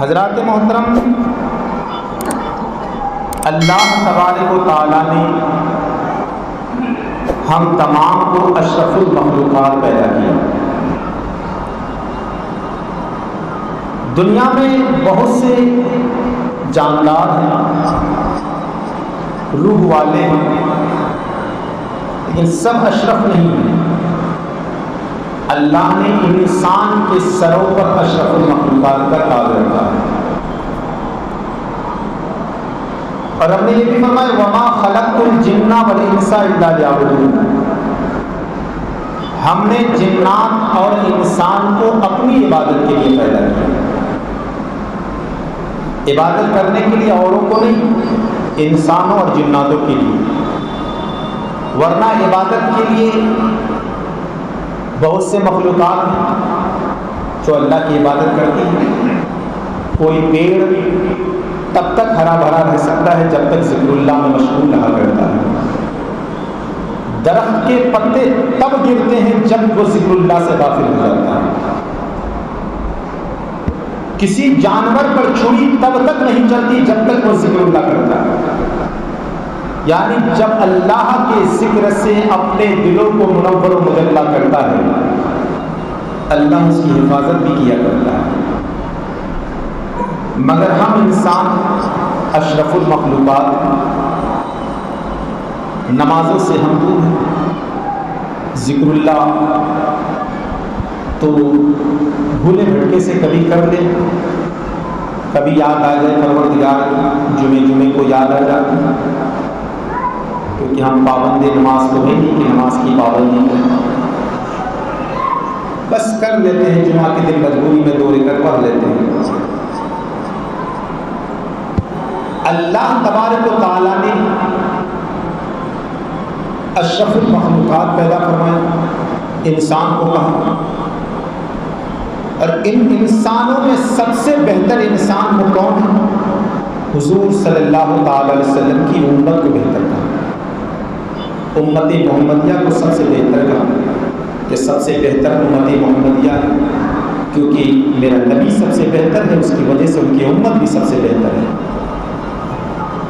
حضرات محترم، اللہ تبارک و تعالیٰ نے ہم تمام کو اشرف المخلوقات پیدا کیا۔ دنیا میں بہت سے جاندار ہیں، روح والے ہیں، لیکن سب اشرف نہیں ہیں۔ اللہ نے انسان کے سروں پر اشرف المخلوقات کا تاج رکھا ہے، اور ہم نے یہ بھی فرمایا وَمَا خَلَقْتُ الْجِنَّ وَالْإِنسَ إِلَّا لِيَعْبُدُونِ۔ ہم نے جنات اور انسان کو اپنی عبادت کے لیے پیدا کیا، عبادت کرنے کے لیے اوروں کو نہیں، انسانوں اور جناتوں کے لیے۔ ورنہ عبادت کے لیے بہت سے مخلوقات ہیں جو اللہ کی عبادت کرتی ہیں۔ کوئی پیڑ تب تک ہرا بھرا رہ سکتا ہے جب تک ذکر اللہ میں مشغول رہا کرتا ہے۔ درخت کے پتے تب گرتے ہیں جب وہ ذکر اللہ سے غافل ہو جاتا ہے۔ کسی جانور پر چھری تب تک نہیں چلتی جب تک وہ ذکر اللہ کرتا ہے۔ یعنی جب اللہ کے ذکر سے اپنے دلوں کو منور و مجلہ کرتا ہے، اللہ اس کی حفاظت بھی کیا کرتا ہے۔ مگر ہم انسان اشرف المخلوقات، نمازوں سے ہم دور ہیں، ذکر اللہ تو بھولے بھٹکے سے کبھی کر لیں، کبھی یاد آ جائے پروردگار جمعے کو یاد آ جاتی ہے، کیونکہ ہم پابند نماز تو ہے نہیں کہ نماز کی پابندی کریں، بس کر لیتے ہیں، جمعہ کے دن مجبوری میں 2 رکعت پڑھ لیتے ہیں۔ اللہ تبارک و تعالیٰ نے اشرف المخلوقات پیدا فرمایا، انسان کو کہا، اور ان انسانوں میں سب سے بہتر انسان وہ کون ہے؟ حضور صلی اللہ تعالی علیہ وسلم کی امت کو بہتر کہا، امت محمدیہ کو سب سے بہتر کہا کہ سب سے بہتر امت محمدیہ ہے، کیونکہ میرا نبی سب سے بہتر ہے، اس کی وجہ سے ان کی امت بھی سب سے بہتر ہے۔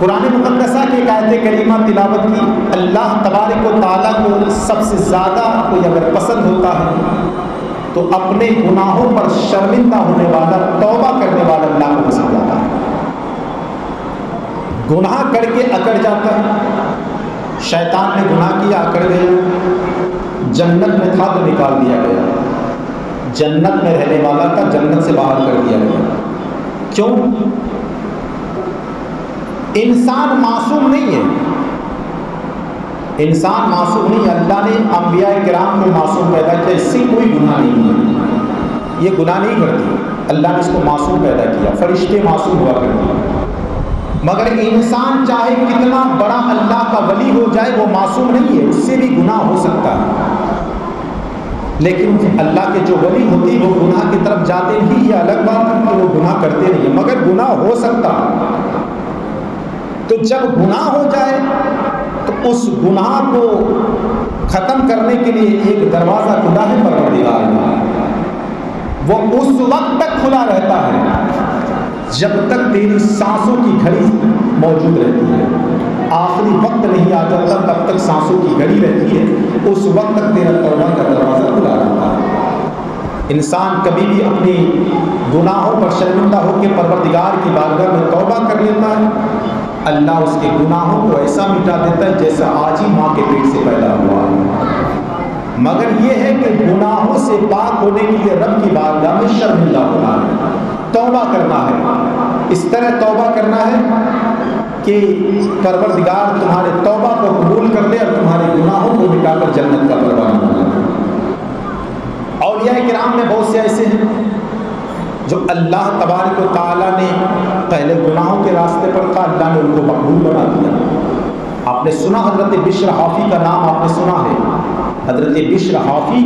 قرآن مقدسہ کی آیت کریمہ تلاوت کی، اللہ تبارک و تعالیٰ کو سب سے زیادہ کوئی اگر پسند ہوتا ہے تو اپنے گناہوں پر شرمندہ ہونے والا، توبہ کرنے والا اللہ کو پسند آتا ہے۔ گناہ کر کے اکڑ جاتا ہے، شیطان نے گناہ کیا، اکڑ گیا، جنت میں تھا تو نکال دیا گیا، جنت میں رہنے والا تھا، جنت سے باہر کر دیا گیا۔ کیوں؟ انسان معصوم نہیں ہے، انسان معصوم نہیں ہے۔ اللہ نے انبیاء کرام کو معصوم پیدا کیا، اس سے کوئی گناہ نہیں ہے، یہ گناہ نہیں کرتی، اللہ نے اس کو معصوم پیدا کیا۔ فرشتے معصوم ہوا کرتے ہیں، مگر انسان چاہے کتنا بڑا اللہ کا ولی ہو جائے وہ معصوم نہیں ہے، اس سے بھی گناہ ہو سکتا ہے۔ لیکن اللہ کے جو ولی ہوتی وہ گناہ کی طرف جاتے نہیں، یہ الگ بات ہے کہ وہ گناہ کرتے نہیں، مگر گناہ ہو سکتا ہے۔ تو جب گناہ ہو جائے تو اس گناہ کو ختم کرنے کے لیے ایک دروازہ کھلا ہے پروردگار کا، وہ اس وقت تک کھلا رہتا ہے جب تک تیری سانسوں کی گھڑی موجود رہتی ہے۔ آخری وقت نہیں آ جاتا تب تک سانسوں کی گھڑی رہتی ہے، اس وقت تک تیرا توبہ کا دروازہ کھلا رہتا ہے۔ انسان کبھی بھی اپنی گناہوں پر شرمندہ ہو کے پروردگار کی بارگاہ میں توبہ کر لیتا ہے، اللہ اس کے گناہوں کو ایسا مٹا دیتا ہے جیسا آج ہی ماں کے پیٹ سے پیدا ہوا ہے۔ مگر یہ ہے کہ گناہوں سے پاک ہونے کے لیے رب کی بارگاہ میں شرمندہ ہونا ہے، توبہ کرنا ہے، اس طرح توبہ کرنا ہے کہ پروردگار تمہارے توبہ کو قبول کر لے اور تمہارے گناہوں کو مٹا کر جنت کا پروانہ بنا دے۔ اولیاء کرام میں بہت سے ایسے ہیں جو اللہ تبارک و تعالیٰ نے پہلے گناہوں کے راستے پر تھا، اللہ نے ان کو مقبول بنا دیا۔ آپ نے سنا حضرت بشر حافی کا نام آپ نے سنا ہے، حضرت بشر حافی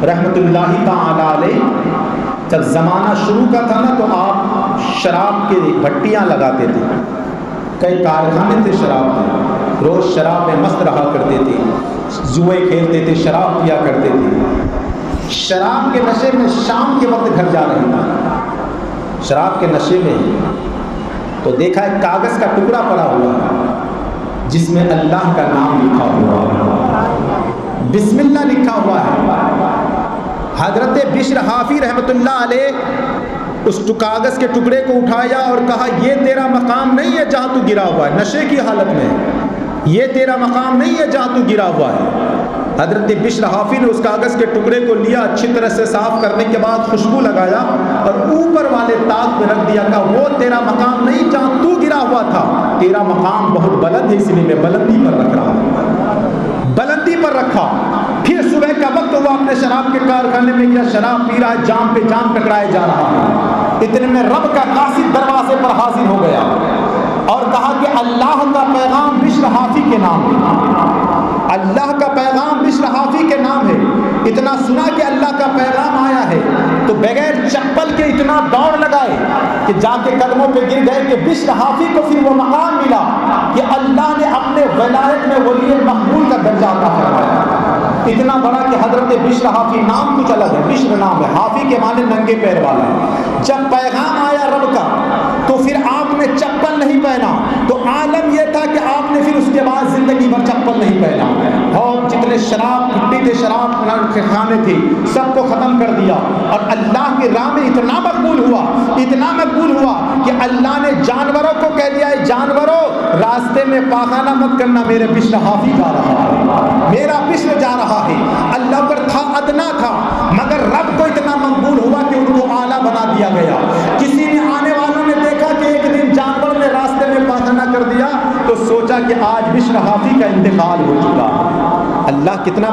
رحمۃ اللہ تعالی علیہ جب زمانہ شروع کا تھا نا تو آپ شراب کے بھٹیاں لگاتے تھے، کئی کارخانے تھے شراب کے، روز شراب میں مست رہا کرتے تھے، جوئے کھیلتے تھے، شراب پیا کرتے تھے، شراب کے نشے میں شام کے وقت گھر جا رہے تھے، شراب کے نشے میں تو دیکھا ایک کاغذ کا ٹکڑا پڑا ہوا ہے جس میں اللہ کا نام لکھا ہوا ہے، بسم اللہ لکھا ہوا ہے۔ حضرت بشر حافی رحمۃ اللہ علیہ اس کاغذ کے ٹکڑے کو اٹھایا اور کہا یہ تیرا مقام نہیں ہے جہاں تو گرا ہوا ہے، نشے کی حالت میں، یہ تیرا مقام نہیں ہے جہاں تو گرا ہوا ہے۔ حضرت بشر حافی نے اس کاغذ کے ٹکڑے کو لیا، اچھی طرح سے صاف کرنے کے بعد خوشبو لگایا اور اوپر والے طاق پہ رکھ دیا، کہا وہ تیرا مقام نہیں جہاں تو گرا ہوا تھا، تیرا مقام بہت بلند ہے، اس لیے میں بلندی پر رکھ رہا ہوں، بلندی پر رکھا۔ پھر صبح کا وقت ہوا، اپنے شراب کے کارخانے میں گیا، شراب پی رہا ہے، جام پہ جام ٹکرائے جا رہا ہے۔ اتنے میں رب کا قاصد دروازے پر حاضر ہو گیا اور کہا کہ اللہ کا پیغام بشر حافی کے نام ہے، اللہ کا پیغام بشر حافی کے نام ہے۔ اتنا سنا کہ اللہ کا پیغام آیا ہے تو بغیر چپل کے اتنا دوڑ لگائے کہ جا کے قدموں پہ گر گئے کہ بشر حافی کو پھر وہ مقام ملا کہ اللہ نے اپنے ولایت میں ولی مقبول کا درجہ عطا فرمایا۔ اتنا بڑا کہ حضرت بشر حافی نام کچھ الگ ہے، بشر نام ہے، حافی کے معنی ننگے پیر والا ہے۔ جب پیغام آیا رب کا تو پھر آپ نے چپل نہیں پہنا، تو عالم یہ تھا کہ آپ نے پھر اس کے بعد زندگی بھر چپل نہیں پہنا اور جتنے شراب پھٹی تھے، شراب کے خانے تھے، سب کو ختم کر دیا اور اللہ کی راہ میں اتنا مقبول ہوا، اتنا مقبول ہوا کہ اللہ نے جانوروں کو کہہ دیا ہے جانوروں راستے میں پاخانہ مت کرنا، میرے بشر حافی جا رہا ہے، میرا بشر جا رہا ہے۔ اللہ پر تھا ادنا تھا مگر رب کو اتنا مقبول ہوا کہ ان کو اعلیٰ بنا دیا گیا۔ کسی نے آنے والوں نے دیکھا کہ ایک دن جانور نے راستے میں پاخانہ کر دیا تو سوچا کہ آج بشر حافی کا انتقال ہو چکا۔ اللہ کتنا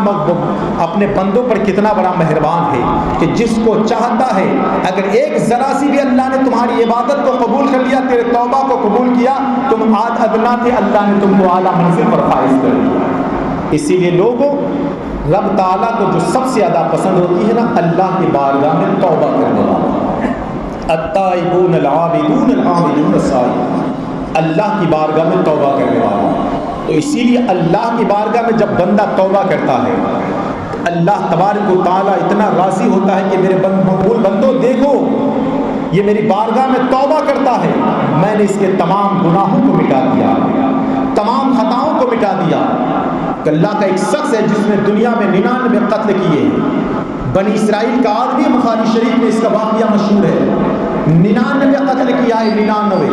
اپنے بندوں پر کتنا بڑا مہربان ہے کہ جس کو چاہتا ہے، اگر ایک ذرا سی بھی اللہ نے تمہاری عبادت کو قبول کر لیا، تیرے توبہ کو قبول کیا، تم آج ادنا تھے، اللہ نے تم کو اعلیٰ منزل پر فائز کر دیا۔ اسی لیے لوگوں رب تعالیٰ کو جو سب سے زیادہ پسند ہوتی ہے نا، اللہ کی بارگاہ میں توبہ کرنے والا، التائبون العابدون الحامدون السائحون، اللہ کی بارگاہ میں توبہ کرنے والا۔ تو اسی لیے اللہ کی بارگاہ میں جب بندہ توبہ کرتا ہے اللہ تبارک و تعالیٰ اتنا راضی ہوتا ہے کہ میرے مقبول بندوں دیکھو یہ میری بارگاہ میں توبہ کرتا ہے، میں نے اس کے تمام گناہوں کو مٹا دیا، تمام خطاؤں کو مٹا دیا۔ کہ اللہ کا ایک شخص ہے جس نے دنیا میں 99 قتل کیے، بنی اسرائیل کا آدمی، بخاری شریف میں اس کا واقعہ مشہور ہے، 99 قتل کیا ہے، 99۔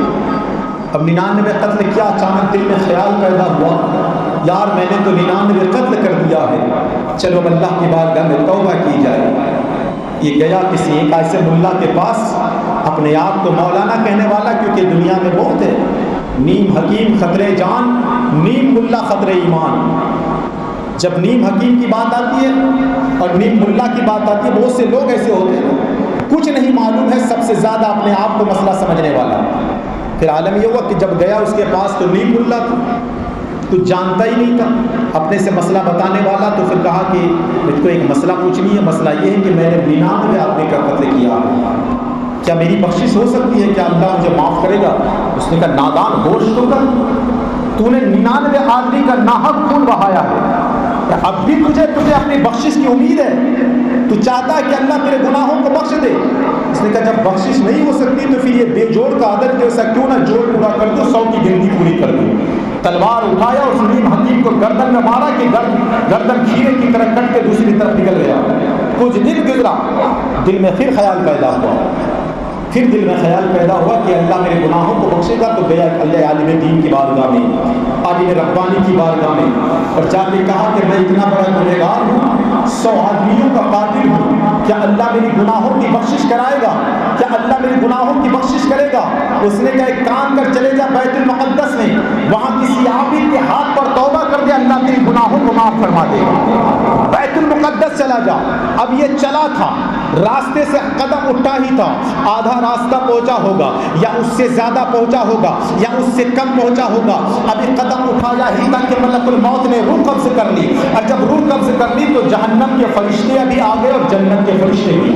اب 99 قتل کیا، اچانک دل میں خیال پیدا ہوا یار میں نے تو 99 قتل کر دیا ہے، چلو اللہ کی بارگاہ میں توبہ کی جائے۔ یہ گیا کسی ایک ایسے ملا کے پاس، اپنے آپ کو مولانا کہنے والا، کیونکہ دنیا میں بہت ہے، نیم حکیم خطرے جان، نیم ملا خطرے ایمان۔ جب نیم حکیم کی بات آتی ہے اور نیم ملا کی بات آتی ہے، بہت سے لوگ ایسے ہوتے ہیں کچھ نہیں معلوم ہے، سب سے زیادہ اپنے آپ کو مسئلہ سمجھنے والا۔ پھر عالم یہ ہوا کہ جب گیا اس کے پاس تو نیم ملا تھا، کچھ جانتا ہی نہیں تھا، اپنے سے مسئلہ بتانے والا، تو پھر کہا کہ مجھ کو ایک مسئلہ پوچھنی ہے، مسئلہ یہ ہے کہ میں نے 99 آدمی کا قتل کیا، کیا میری بخشش ہو سکتی ہے، کیا اللہ مجھے معاف کرے گا؟ اس نے کہا نادان ہوش تو کر، تو نے 99 آدمی کا ناحق خون بہایا ہے، اب بھی تجھے اپنی بخشش کی امید ہے، تو چاہتا ہے کہ اللہ تیرے گناہوں کو بخش دے۔ اس نے کہا جب بخشش نہیں ہو سکتی تو پھر یہ بے جوڑ کا عدد جیسا کیوں نہ جوڑ پورا کر دو، 100 کی گنتی پوری کر دو۔ تلوار اٹھایا اور سلیم حکیم کو گردن میں مارا کہ گردن کھیرے کی طرح کٹ کے دوسری طرف نکل گیا۔ کچھ دن گزرا، دل میں پھر خیال پیدا ہوا، پھر دل میں خیال پیدا ہوا کہ اللہ میرے گناہوں کو بخشے گا، تو گیا اللہ عالم دین کی بارگاہ میں، عالم ربانی کی بارگاہ میں، اور جا کے کہا کہ میں اتنا بڑا گنہگار ہوں، 100 آدمیوں کا قاتل ہوں، کیا اللہ میری گناہوں کی بخشش کرائے گا؟ کیا اللہ میری گناہوں کی بخشش کرے گا؟ اس نے کہا ایک کام کر، چلے جا بیت المقدس میں، وہاں کسی عابد کے ہاتھ پر توبہ کر دے، اللہ تیری گناہوں کو معاف فرما دے گا۔ بیت المقدس چلا جا۔ اب یہ چلا تھا، راستے سے قدم اٹھا ہی تھا، آدھا راستہ پہنچا ہوگا یا اس سے زیادہ پہنچا ہوگا یا اس سے کم پہنچا ہوگا، ابھی قدم اٹھایا ہی تھا کہ ملک الموت نے روح قبض کر لی، اور جب روح قبض کر لی تو جہنم کے فرشتے ابھی آ گئے اور جنت کے فرشتے بھی۔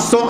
100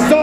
100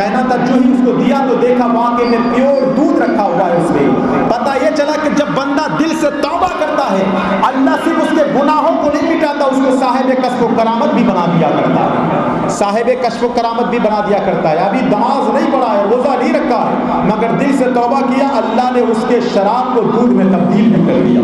کہنا تھا جو ہی اس کو دیا تو دیکھا واقعی میں پیور دودھ رکھا ہوا ہے اس میں۔ پتہ یہ چلا کہ جب بندہ دل سے توبہ کرتا ہے اللہ صرف اس کے گناہوں کو نہیں مٹاتا، اس کو صاحب کشف و کرامت بھی بنا دیا کرتا ہے، صاحب کشف و کرامت بھی بنا دیا کرتا ہے۔ ابھی نماز نہیں پڑھا ہے، روزہ نہیں رکھا ہے، مگر دل سے توبہ کیا، اللہ نے اس کے شراب کو دودھ میں تبدیل بھی کر دیا۔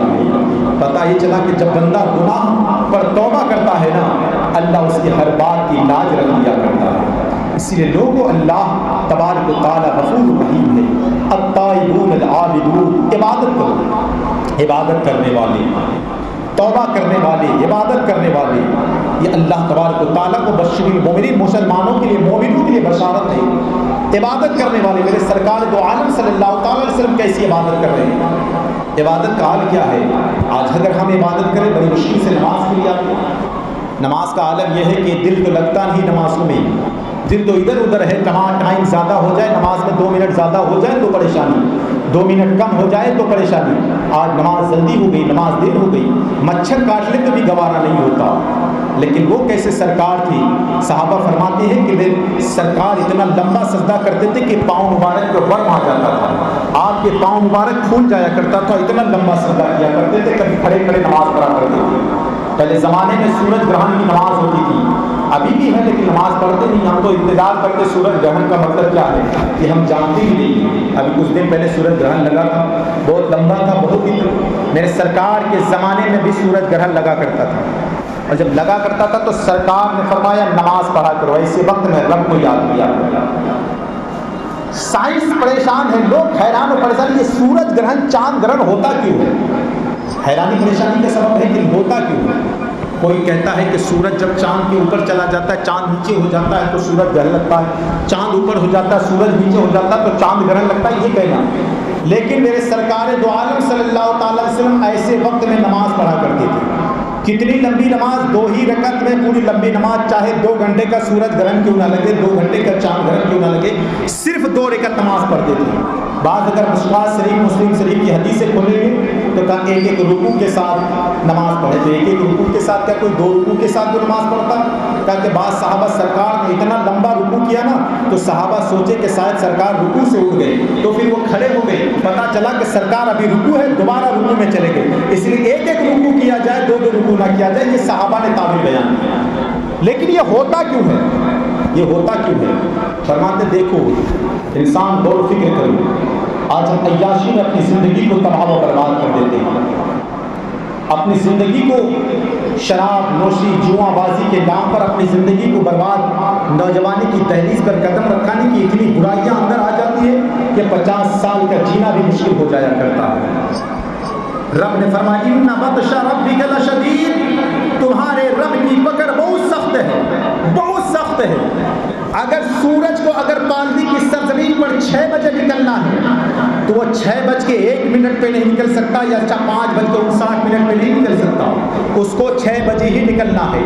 پتہ یہ چلا کہ جب بندہ گناہ پر توبہ کرتا ہے نا، اللہ اس کی ہر بات کی لاج رکھ دیا کرتا ہے۔ اس لیے لوگوں، اللہ تبارک و تعالی غفور رحیم ہے۔ التائبون العابدون، عبادت کرو، عبادت کرنے والے، توبہ کرنے والے، عبادت کرنے والے، یہ اللہ تبارک و تعالیٰ کو بشر المؤمنین، مسلمانوں کے لیے، مومنوں کے لیے بشارت ہے۔ عبادت کرنے والے، میرے سرکار دو عالم صلی اللہ تعالی علیہ وسلم کیسی عبادت کر رہے ہیں؟ عبادت کا حال کیا ہے؟ آج اگر ہم عبادت کریں بڑی مشکل سے نماز کے لیے آتے ہیں۔ نماز کا عالم یہ ہے کہ دل تو لگتا نہیں نمازوں میں، دل تو ادھر ادھر ہے، ٹائم زیادہ ہو جائے نماز میں، 2 منٹ زیادہ ہو جائے تو پریشانی، 2 منٹ کم ہو جائے تو پریشانی، آج نماز جلدی ہو گئی، نماز دیر ہو گئی، مچھر کاٹ لے تو بھی گوارا نہیں ہوتا۔ لیکن وہ کیسے سرکار تھی؟ صحابہ فرماتے ہیں کہ سرکار اتنا لمبا سجدہ کرتے تھے کہ پاؤں مبارک کو ورم آ جاتا تھا، آپ کے پاؤں مبارک پھول جایا کرتا تھا، اتنا لمبا سجدہ کیا کرتے تھے، کبھی کھڑے کھڑے نماز پڑھا کرتے تھے۔ پہلے زمانے میں سورج گرہن کی نماز ہوتی تھی، ابھی بھی ہے لیکن نماز پڑھتے نہیں، ہم تو انتظار کرتے سورج گرہن کا مطلب کیا ہے کہ ہم جانتے ہی نہیں۔ ابھی کچھ دن پہلے سورج گرہن لگا تھا، بہت لمبا تھا، بہت ہی، میرے سرکار کے زمانے میں بھی سورج گرہن لگا کرتا تھا، اور جب لگا کرتا تھا تو سرکار نے فرمایا نماز پڑھا کرو، ایسے وقت میں رب کو یاد کیا۔ سائنس پریشان ہے، لوگ حیران و پریشان، یہ سورج گرہن چاند گرہن ہوتا کیوں ہے؟ حیرانی پریشانی کا سبب ہے کہ ہوتا کیوں ہے؟ کوئی کہتا ہے کہ سورج جب چاند کے اوپر چلا جاتا ہے، چاند نیچے ہو جاتا ہے تو سورج گرہن لگتا ہے، چاند اوپر ہو جاتا ہے سورج نیچے ہو جاتا ہے تو چاند گرہن لگتا ہے، یہ کہنا۔ لیکن میرے سرکار دو عالم صلی اللہ تعالی علیہ وسلم ایسے وقت میں نماز پڑھا کرتے تھے۔ کتنی لمبی نماز؟ 2 ہی رکعت میں پوری لمبی نماز، چاہے 2 گھنٹے کا سورج گرہن کیوں نہ لگے، 2 گھنٹے کا چاند گرہن کیوں نہ لگے، صرف 2 رکعت نماز پڑھتے تھے۔ بعض اگر مشکات شریف، مسلم شریف کی حدیثیں کھولیں گے تو کہا ایک ایک رکوع کے ساتھ نماز پڑھے تھے، ایک ایک رکوع کے ساتھ، کیا کوئی 2 رکوع کے ساتھ بھی نماز پڑھتا؟ کہا کہ بعض صحابہ سرکار نے اتنا لمبا رکوع کیا نا تو صحابہ سوچے کہ شاید سرکار رکوع سے اٹھ گئے، تو پھر وہ کھڑے ہو گئے، پتہ چلا کہ سرکار ابھی رکوع ہے، دوبارہ رکوع میں چلے گئے، اس لیے ایک ایک رکوع کیا جائے، 2 رکوع نہ کیا جائے، یہ صحابہ نے تعبیر بیان کیا۔ لیکن یہ ہوتا کیوں ہے؟ یہ ہوتا کیوں ہے؟ فرماتے دیکھو انسان غور و فکر کرو، آج ہم عیاشی میں اپنی زندگی کو تباہ و برباد کر دیتے ہیں، اپنی زندگی کو شراب نوشی جوا بازی کے نام پر اپنی زندگی کو برباد، نوجوانی کی دہلیز پر قدم رکھانے کی اتنی برائیاں اندر آ جاتی ہے کہ 50 سال کا جینا بھی مشکل ہو جایا کرتا ہے۔ رب نے فرمایا ان بطش ربک لشدید، تمہارے رب کی پکڑ بہت سخت ہے، بہت سخت ہے۔ اگر سورج کو اگر پالدی کی سرزمین پر 6 بجے نکلنا ہے تو وہ 6:01 پہ نہیں نکل سکتا، یا 5:59 پہ نہیں نکل سکتا، اس کو 6 بجے ہی نکلنا ہے۔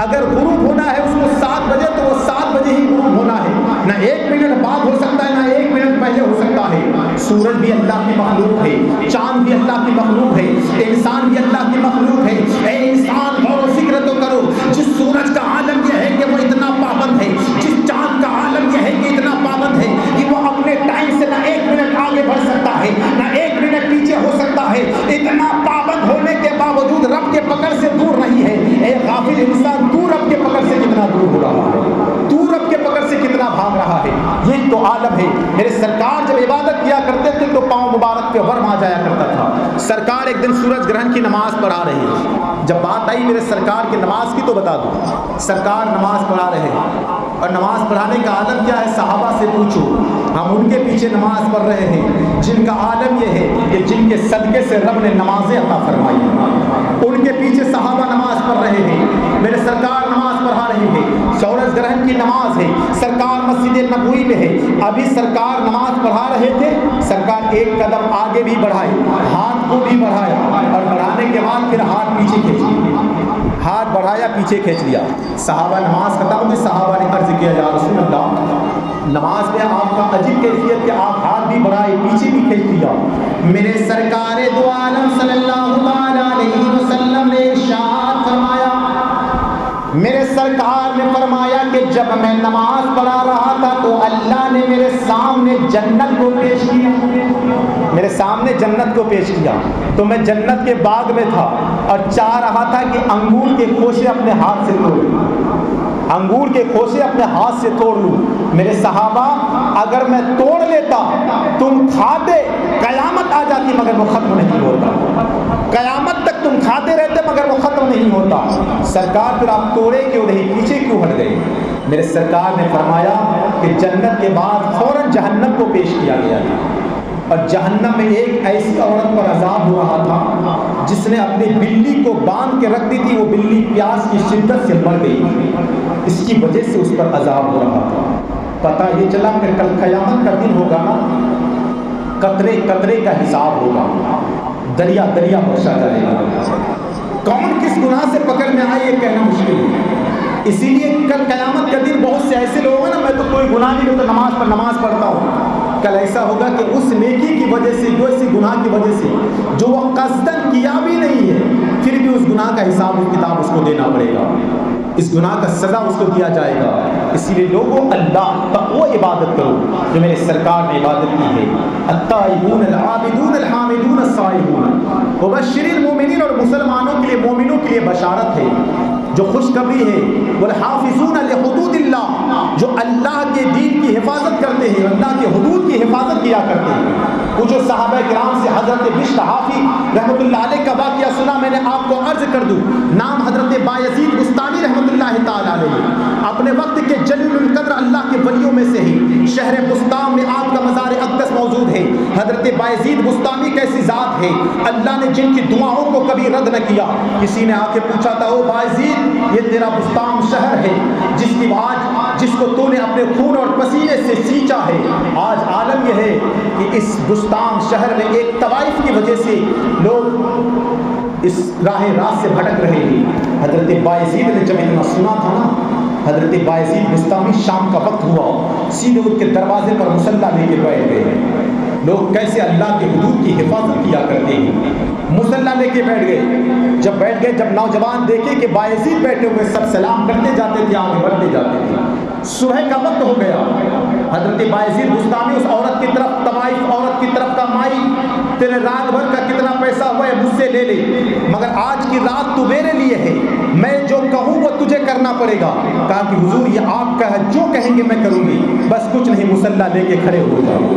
اگر غروب ہونا ہے اس کو 7 بجے تو وہ 7 بجے ہی غروب ہونا ہے، نہ 1 منٹ بعد ہو سکتا ہے، نہ 1 منٹ پہلے ہو سکتا ہے۔ سورج بھی اللہ کی مخلوق ہے، چاند بھی اللہ کی مخلوق ہے، انسان بھی اللہ کی مخلوق ہے۔ اے انسان غور و فکر تو کرو، جس سورج کا عالم یہ ہے کہ وہ اتنا پابند ہے، جس چاند کا عالم یہ ہے کہ اتنا پابند ہے کہ وہ اپنے ٹائم سے نہ 1 منٹ آگے بڑھ سکتا ہے، نہ 1 منٹ پیچھے ہو سکتا ہے، اتنا پابند ہونے کے باوجود رب کے پکڑ سے دور نہیں ہے۔ اے غافل انسان، تو رب کے پکڑ سے کتنا دور ہو رہا ہے، تو رب کے پکڑ سے کتنا بھاگ رہا ہے، یہ تو عالم ہے۔ میرے سرکار جب عبادت کیا کرتے تھے تو پاؤں مبارک پہ ورم آ جایا کرتا تھا۔ سرکار ایک دن سورج گرہن کی نماز پڑھا رہے ہیں، جب بات آئی میرے سرکار کی نماز کی تو بتا دوں، سرکار نماز پڑھا رہے ہیں، اور نماز پڑھانے کا عالم کیا ہے صحابہ سے پوچھو، ہم ان کے پیچھے نماز پڑھ رہے ہیں جن کا عالم یہ ہے کہ جن کے صدقے سے رب نے نمازیں عطا فرمائی، ان کے پیچھے صحابہ نماز پڑھ رہے ہیں، میرے سرکار نماز پڑھا رہے ہیں، سورج گرہن کی نماز ہے، سرکار مسجد نبوی میں ہے، ابھی سرکار نماز پڑھا رہے تھے، سرکار ایک قدم آگے بھی بڑھائے، ہاتھ کو بھی بڑھایا، اور بڑھانے کے بعد پھر ہاتھ پیچھے کھینچ لیا، ہاتھ بڑھایا پیچھے کھینچ لیا۔ صحابہ نماز ختم ہوئی، صحابہ نے عرض کیا یا رسول اللہ، نماز میں آپ کا عجیب کیفیت کہ آپ ہاتھ بھی بڑھائے پیچھے بھی کھینچ لیا۔ میرے سرکار دو عالم صلی اللہ علیہ وسلم نے ارشاد فرمایا، میرے سرکار نے فرمایا کہ جب میں نماز پڑھا رہا تھا تو اللہ نے میرے سامنے جنت کو پیش کیا، میرے سامنے جنت کو پیش کیا، تو میں جنت کے باغ میں تھا اور چاہ رہا تھا کہ انگور کے خوشے اپنے ہاتھ سے توڑ لوں، انگور کے خوشے اپنے ہاتھ سے توڑ لوں۔ میرے صحابہ اگر میں توڑ لیتا تم کھاتے، قیامت آ جاتی مگر وہ ختم نہیں ہوتا، قیامت تک تم کھاتے رہتے مگر وہ ختم نہیں ہوتا۔ سرکار پھر آپ توڑے کیوں نہیں، پیچھے کیوں ہٹ گئے؟ میرے سرکار نے فرمایا کہ جنت کے بعد فوراً جہنم کو پیش کیا گیا تھا، اور جہنم میں ایک ایسی عورت پر عذاب ہو رہا تھا جس نے اپنی بلی کو باندھ کے رکھ دی تھی، وہ بلی پیاس کی شدت سے مر گئی، اس کی وجہ سے اس پر عذاب ہو رہا تھا۔ پتہ یہ چلا کہ کل قیامت کا دن ہوگا نا، قطرے قطرے کا حساب ہوگا، دریا دریا بخشا جائے گا، کون کس گناہ سے پکڑ میں آئے یہ کہنا مشکل ہے۔ اسی لیے کل قیامت کا دن بہت سے ایسے لوگ ہیں نا، میں تو کوئی گناہ نہیں کرتا، نماز پر نماز پڑھتا ہوں، کل ایسا ہوگا کہ اس نیکی کی وجہ سے، جو اسی گناہ کی وجہ سے جو وہ قصدن کیا بھی نہیں ہے، پھر بھی اس گناہ کا حساب و کتاب اس کو دینا پڑے گا، اس گناہ کا سزا اس کو دیا جائے گا۔ اسی لیے لوگوں اللہ تک وہ عبادت کرو جو میرے سرکار نے عبادت کی ہے، التائبون العابدون الحامدون السائحون، مبشرین المؤمنین، اور مسلمانوں کے لیے، مومنوں کے لیے بشارت ہے جو خوشخبری ہے، والحافظون لحدود اللہ، جو اللہ کے دین کی حفاظت کرتے ہیں، اللہ کے حدود کی حفاظت کیا کرتے ہیں۔ وہ جو صحابہ کرام سے حضرت بشر حافی رحمۃ اللہ علیہ کا واقعہ سنا، میں نے آپ کو عرض کر دوں، نام حضرت بایزید بستانی رحمۃ اللہ تعالی علیہ، اپنے وقت کے جلیل القدر اللہ کے ولیوں میں سے ہی، شہر بستان میں آپ کا مزار اقدس موجود ہے۔ حضرت بایزید بستانی کیسی ذات ہے، اللہ نے جن کی دعاؤں کو کبھی رد نہ کیا۔ کسی نے آ کے پوچھا تھا، او بایزید، یہ تیرا بستان شہر ہے جس کی آج، جس کو تو نے اپنے خون اور پسینے سے سینچا ہے، آج عالم یہ ہے کہ اس بستان شہر میں ایک طوائف کی وجہ سے لوگ اس راہ راست سے بھٹک رہے ہیں۔ حضرت بایزید نے جب اتنا سنا تھا نا، حضرت بایزید بستانی، شام کا وقت ہوا، سیدھے ان کے دروازے پر مصلی لے کے بیٹھ گئے۔ لوگ کیسے اللہ کے حدود کی حفاظت کیا کرتے ہیں، مصلی لے کے بیٹھ گئے۔ جب بیٹھ گئے، جب نوجوان دیکھے کہ بایزید بیٹھے ہوئے، سب سلام کرتے جاتے تھے، آگے بڑھتے جاتے تھے۔ صبح کا وقت ہو گیا، حضرت بایزید بستانی اس عورت کی طرف، طوائف عورت کی طرف کا، مائی تیرے رات بھر کا کتنا پیسہ ہوا ہے مجھ سے لے لے، مگر آج کی رات تو میرے لیے ہے، میں جو کہوں وہ تجھے کرنا پڑے گا۔ کہا کہ حضور یہ آپ کا ہے، جو کہیں گے میں کروں گی، بس کچھ نہیں، مصلی لے کے کھڑے ہو جاؤ۔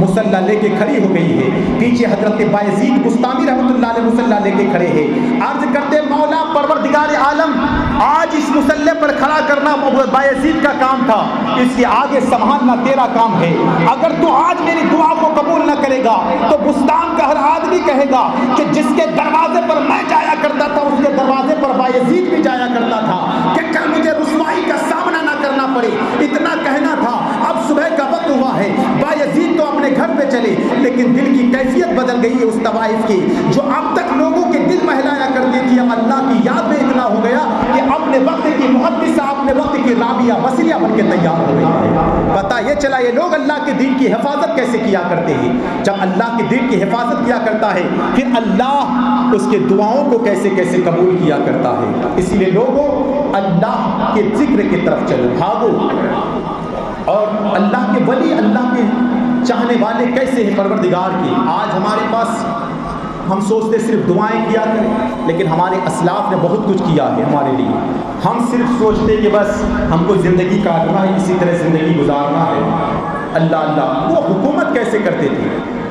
مصلی لے کے کھڑی ہو گئی ہے، پیچھے حضرت بایزید بستانی رحمۃ اللہ علیہ مصلی لے کے کھڑے ہیں، عرض کرتے مولا پروردگار عالم، آج اس مصلی پر کھڑا کرنا بایزید کا کام تھا، اس کے آگے سنبھالنا تیرا کام ہے، اگر تو آج میری دعا کو قبول نہ کرے گا تو بستان کا ہر آدمی کہے گا کہ جس کے دروازے پر میں جایا کرتا تھا اس کے دروازے پر بایزید بھی جایا کرتا تھا، کہ کل مجھے رسوائی کا سامنا نہ کرنا پڑے۔ اتنا کہنا تھا، اب صبح کا وقت ہوا ہے، بایزید تو اپنے گھر پہ چلے، لیکن دل کی کیفیت بدل گئی ہے اس طوائف کی، جو اب تک لوگوں کے دل بہلایا کرتی تھی، اب اللہ کی یاد میں اتنا ہو گیا کہ اپنے وقت کی محدثہ، اپنے وقت کی رابعہ بصریہ بن کے تیار ہو گئی۔ پتہ یہ چلا یہ لوگ اللہ کے دین کی حفاظت کیسے کیا کرتے ہیں۔ جب اللہ کے دین کی حفاظت کیا کرتا ہے، پھر اللہ اس کے دعاؤں کو کیسے کیسے قبول کیا کرتا ہے۔ اسی لیے لوگوں، اللہ کے ذکر کی طرف چلو، بھاگو، اور اللہ کے ولی، اللہ کے چاہنے والے کیسے ہیں پروردگار کی۔ آج ہمارے پاس، ہم سوچتے صرف دعائیں کیا کریں، لیکن ہمارے اسلاف نے بہت کچھ کیا ہے ہمارے لیے۔ ہم صرف سوچتے کہ بس ہم کو زندگی کاٹنا ہے، اسی طرح زندگی گزارنا ہے۔ اللہ اللہ، وہ حکومت کیسے کرتے تھے،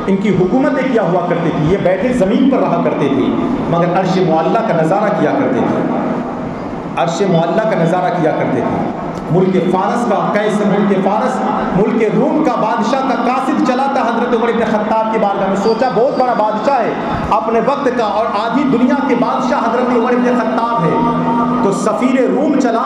ان کی حکومتیں کیا ہوا کرتی تھی، یہ بیٹھے زمین پر رہا کرتے تھے، مگر عرش معلیٰ کا نظارہ کیا کرتے تھے، عرش معلیٰ کا نظارہ کیا کرتے تھے۔ ملک فارس کا کیسے، ملک فارس، ملک روم کا بادشاہ کا قاصد چلا تھا حضرت عمر بن خطاب کی بارگاہ میں، سوچا بہت بڑا بادشاہ ہے اپنے وقت کا، اور آدھی دنیا کے بادشاہ حضرت عمر بن خطاب ہے، تو سفیر روم چلا،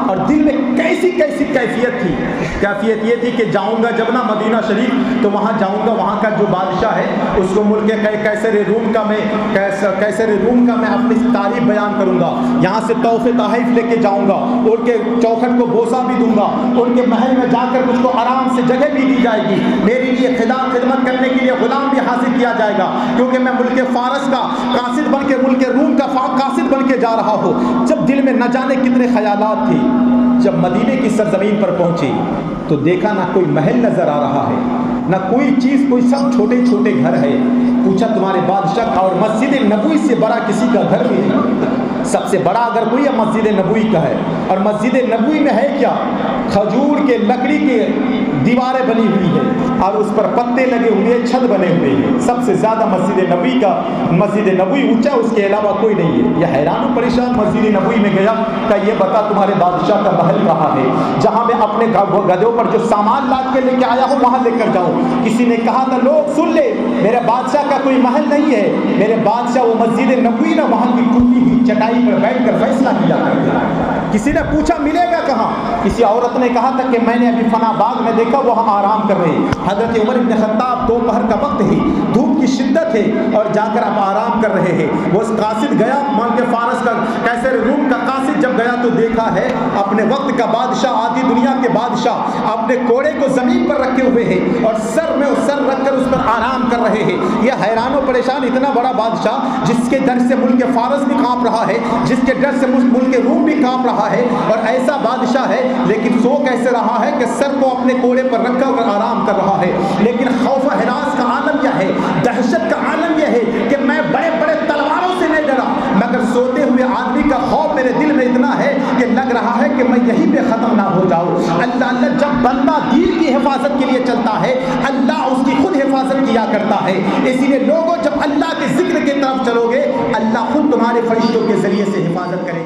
اور دل میں کیسی کیسی کیفیت تھی۔ کیفیت یہ تھی کہ جاؤں گا جب نا مدینہ شریف، تو وہاں جاؤں گا، وہاں کا جو بادشاہ ہے اس کو ملک کیسر روم کا میں اپنی تعریف بیان کروں گا، یہاں سے تحفے تحائف لے کے جاؤں گا، ان کے چوکھٹ کو بوسہ بھی دوں گا، ان کے محل میں جا کر مجھ کو آرام سے جگہ بھی دی جائے گی، میرے لیے خدمت کرنے کے لیے غلام بھی حاصل کیا جائے گا، کیونکہ میں ملک فارس کا قاصد بن کے، ملک روم کا قاصد بن کے جا رہا ہوں۔ جب دل میں نہ جانے کتنے خیالات تھے، جب مدینے کی سرزمین پر پہنچے تو دیکھا نہ کوئی محل نظر آ رہا ہے، نہ کوئی چیز، کوئی سب چھوٹے چھوٹے گھر ہے۔ پوچھا تمہارے بادشاہ کا، اور مسجد نبوی سے بڑا کسی کا گھر بھی نہیں، سب سے بڑا اگر کوئی ہے مسجد نبوی کا ہے۔ اور مسجد نبوی میں ہے کیا؟ کھجور کے لکڑی کے دیواریں بنی ہوئی ہے اور اس پر پتے لگے ہوئے، چھت بنے ہوئے ہیں۔ سب سے زیادہ مسجد نبوی اونچا، اس کے علاوہ کوئی نہیں ہے۔ یہ حیران و پریشان مسجد نبوی میں گیا کہ یہ بتا تمہارے بادشاہ کا محل کہاں ہے، جہاں میں اپنے گدھوں پر جو سامان لاد کے لے کے آیا ہوں وہاں لے کر جاؤں۔ کسی نے کہا تھا لوگ سن لے، میرے بادشاہ کا کوئی محل نہیں ہے، میرے بادشاہ وہ مسجد نبوی نا وہاں کی ٹوٹی ہوئی چٹائی پر بیٹھ کر فیصلہ کیا کرتے ہیں۔ کسی نے پوچھا ملے گا کہاں؟ کسی عورت نے کہا تھا کہ میں نے ابھی فنا باغ میں دیکھا وہاں آرام کر رہے۔ حضرت عمر بن خطاب دوپہر کا وقت ہے، دھوپ کی شدت ہے اور جا کر اب آرام کر رہے ہیں۔ وہ اس قاصد گیا، ملک فارس کا قیصر روم کا قاصد جب گیا تو دیکھا ہے اپنے وقت کا بادشاہ، آدھی دنیا کے بادشاہ اپنے کوڑے کو زمین پر رکھے ہوئے ہیں اور سر میں سر رکھ کر اس پر آرام کر رہے ہیں۔ یہ حیران و پریشان اتنا بڑا بادشاہ جس کے ڈر سے ملک فارس بھی کانپ رہا ہے، جس کے ڈر سے ملک روم بھی کانپ رہا ہے، اور ایسا بادشاہ ہے لیکن سو کیسے رہا ہے کہ سر کو اپنے کوڑے پر رکھا کر آرام کر رہا ہے۔ لیکن خوف و ہراس کا عالم کیا ہے، دہشت کا عالم یہ ہے کہ میں بڑے بڑے تلواروں سے نہیں ڈرا، مگر سوتے ہوئے آدمی کا خوف میرے دل میں اتنا ہے کہ لگ رہا ہے کہ میں یہیں پہ ختم نہ ہو جاؤں۔ اللہ جب بندہ دین کی حفاظت کے لیے چلتا ہے اللہ اس کی خود حفاظت کیا کرتا ہے۔ اسی لیے لوگوں جب اللہ کے ذکر کی طرف چلو گے اللہ خود تمہارے فرشتوں کے ذریعے سے حفاظت کرے گا۔